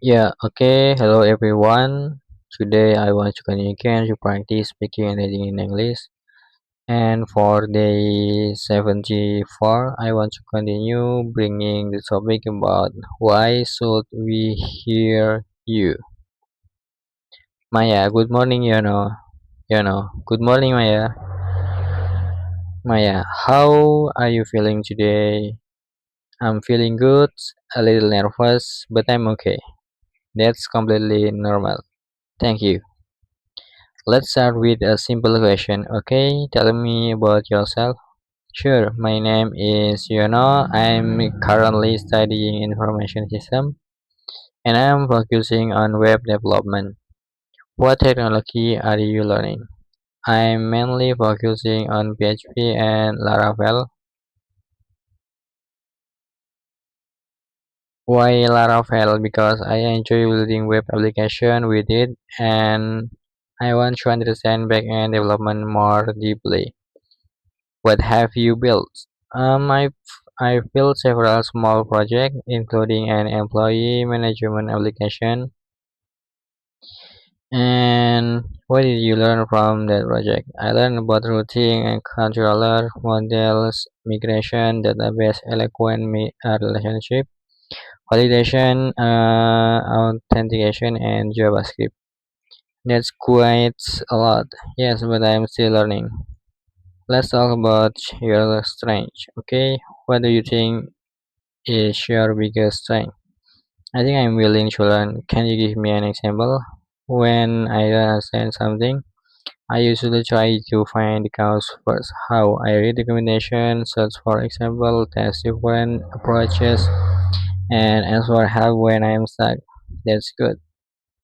Yeah, okay. Hello everyone. Today I want to continue again to practice speaking and reading in English. And for day 74, I want to continue bringing the topic about why should we hear you. Maya, good morning, Good morning, Maya. Maya, how are you feeling today? I'm feeling good, a little nervous, but I'm okay. That's completely normal. Thank you. Let's start with a simple question. Okay, tell me about yourself. Sure, my name is Yono. I'm currently studying information system and I'm focusing on web development. What technology are you learning? I'm mainly focusing on PHP and Laravel. Why Laravel? Because I enjoy building web application with it and I want to understand backend development more deeply. What have you built? I've built several small projects, including an employee management application. And what did you learn from that project? I learned about routing and controller models, migration, database, relationship, validation, authentication, and JavaScript. That's quite a lot. Yes, but I'm still learning. Let's talk about your strength. Okay, what do you think is your biggest strength? I think I'm willing to learn. Can you give me an example? When I don't understand something, I usually try to find the cause first. How I read documentation, search for example, test different approaches, and ask for help when I'm stuck. That's good.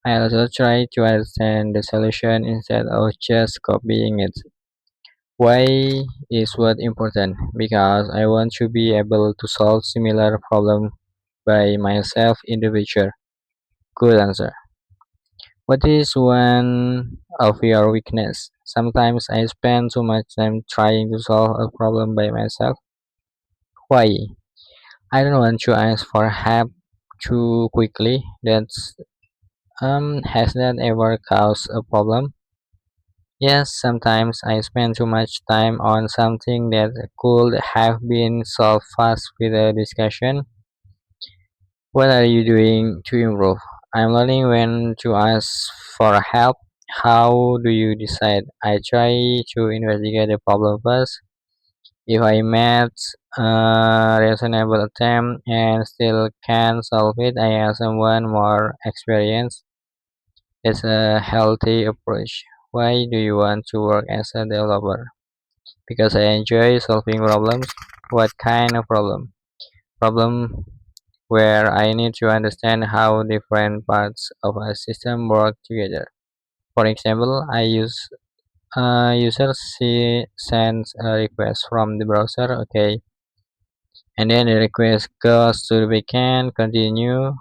I also try to understand the solution instead of just copying it. Why is what important? Because I want to be able to solve similar problems by myself in the future. Good answer. What is one of your weakness? Sometimes I spend too much time trying to solve a problem by myself. Why? I don't want to ask for help too quickly. That's has that ever caused a problem? Yes, sometimes I spend too much time on something that could have been solved fast with a discussion. What are you doing to improve? I'm learning when to ask for help. How do you decide? I try to investigate the problem first. If I met a reasonable attempt and still can't solve it, I ask someone more experienced. It's a healthy approach. Why do you want to work as a developer? Because I enjoy solving problems. What kind of problem? Problem where I need to understand how different parts of a system work together. For example, I use user sends a request from the browser, okay, and then the request goes to the backend, continue.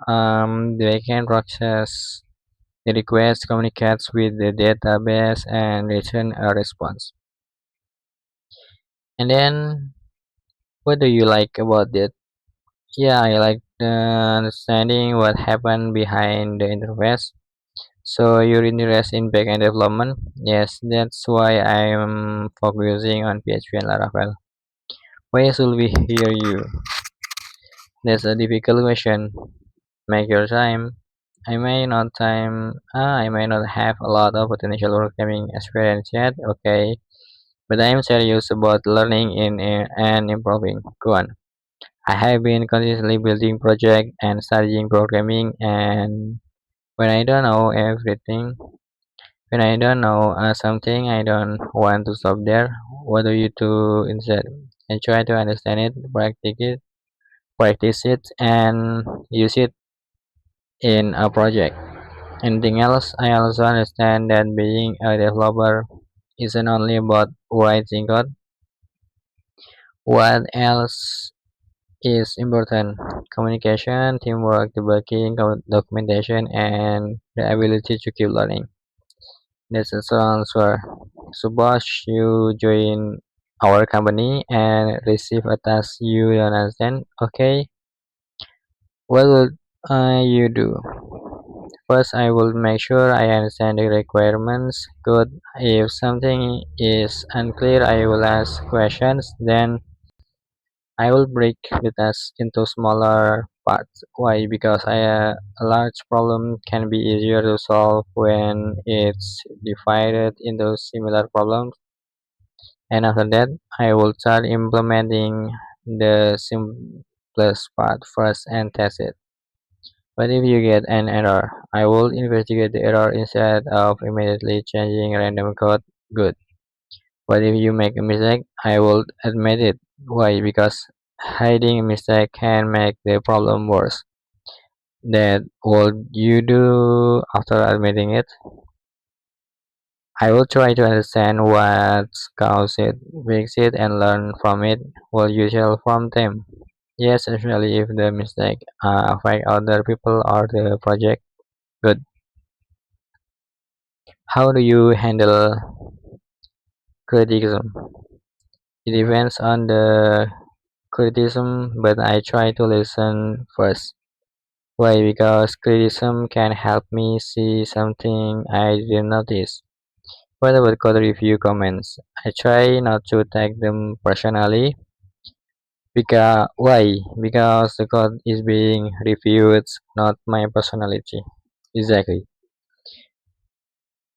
The backend process the request, communicates with the database, and return a response. And then, what do you like about it? Yeah, I like understanding what happened behind the interface. So you're interested in backend development? Yes, that's why I'm focusing on PHP and Laravel. Why should we hear you? That's a difficult question. Make your time. I may not have a lot of potential programming experience yet, okay, but I'm serious about learning and improving. Go on. I have been consistently building projects and studying programming, and when I don't know everything, when I don't know something, I don't want to stop there. What do you do instead? And try to understand it, practice it, and use it in a project. Anything else? I also understand that being a developer isn't only about writing code. What else is important? Communication, teamwork, debugging, documentation, and the ability to keep learning. That's a strong answer. Suppose you join our company and receive a task you don't understand. Okay, what would You do. First, I will make sure I understand the requirements. Good. If something is unclear, I will ask questions. Then I will break the task into smaller parts. Why? Because a large problem can be easier to solve when it's divided into similar problems. And after that, I will start implementing the simplest part first and test it. But if you get an error, I will investigate the error instead of immediately changing random code. Good. But if you make a mistake, I will admit it. Why? Because hiding a mistake can make the problem worse. That what you do after admitting it? I will try to understand what's caused it, fix it, and learn from it. Will you tell from them? Yes, especially if the mistake affect other people or the project. Good. How do you handle criticism? It depends on the criticism, but I try to listen first. Why? Because criticism can help me see something I didn't notice. What about code review comments? I try not to take them personally. Because why? Because the code is being reviewed, not my personality. Exactly.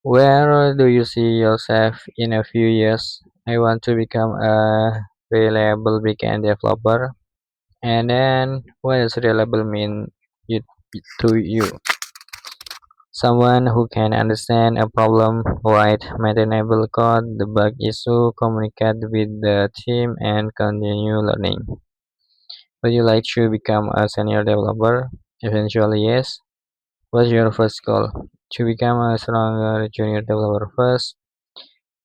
Where do you see yourself in a few years? I want to become a reliable backend developer. And then, what does reliable mean you, to you? Someone who can understand a problem, write maintainable code, debug issue, communicate with the team, and continue learning. Would you like to become a senior developer? Eventually, yes. What's your first goal? To become a stronger junior developer first.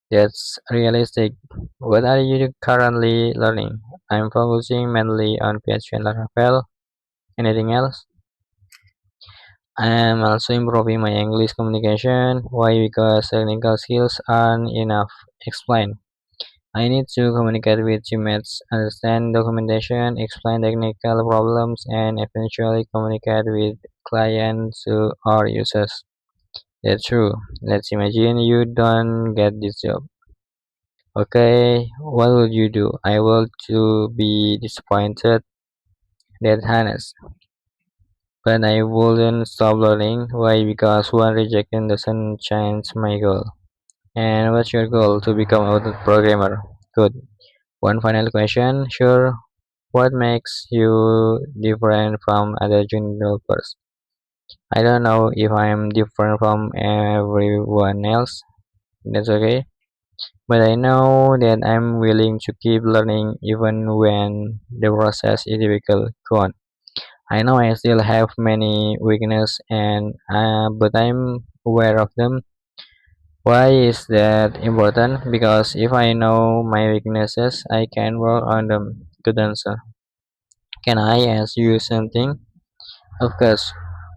That's realistic. What are you currently learning? I'm focusing mainly on PHP and Laravel. Anything else? I'm also improving my English communication. Why? Because technical skills aren't enough. Explain. I need to communicate with teammates, understand documentation, explain technical problems, and eventually communicate with clients or users. That's true. Let's imagine you don't get this job. Okay, what will you do? I will to be disappointed. That's honest. But I wouldn't stop learning. Why? Because one rejection doesn't change my goal. And what's your goal? To become a good programmer. Good. One final question. Sure. What makes you different from other junior developers? I don't know if I'm different from everyone else. That's okay. But I know that I'm willing to keep learning even when the process is difficult. Go on. I know I still have many weaknesses and but I'm aware of them. Why is that important? Because if I know my weaknesses, I can work on them. Good answer. Can I ask you something? Of course.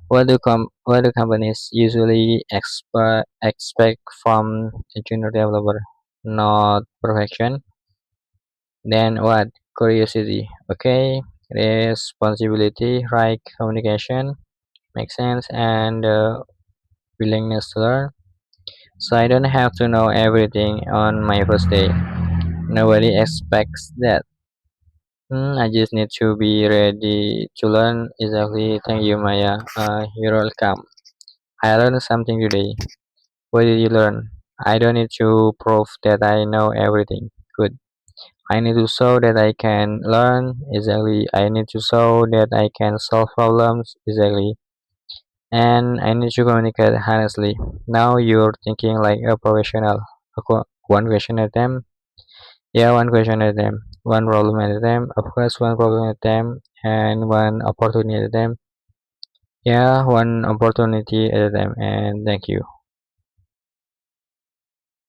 What do companies usually expect from a junior developer? Not perfection. Then what? Curiosity. Okay. Responsibility, right communication, makes sense, and willingness to learn. So I don't have to know everything on my first day. Nobody expects that. I just need to be ready to learn. Exactly. Thank you, Maya. You're welcome. I learned something today. What did you learn? I don't need to prove that I know everything. Good. I need to show that I can learn. Exactly. I need to show that I can solve problems. Exactly. And I need to communicate honestly. Now you're thinking like a professional. One question at a time. Yeah, one question at a time. One problem at a time. Of course, one problem at a time. And one opportunity at a time. Yeah, one opportunity at a time. And thank you.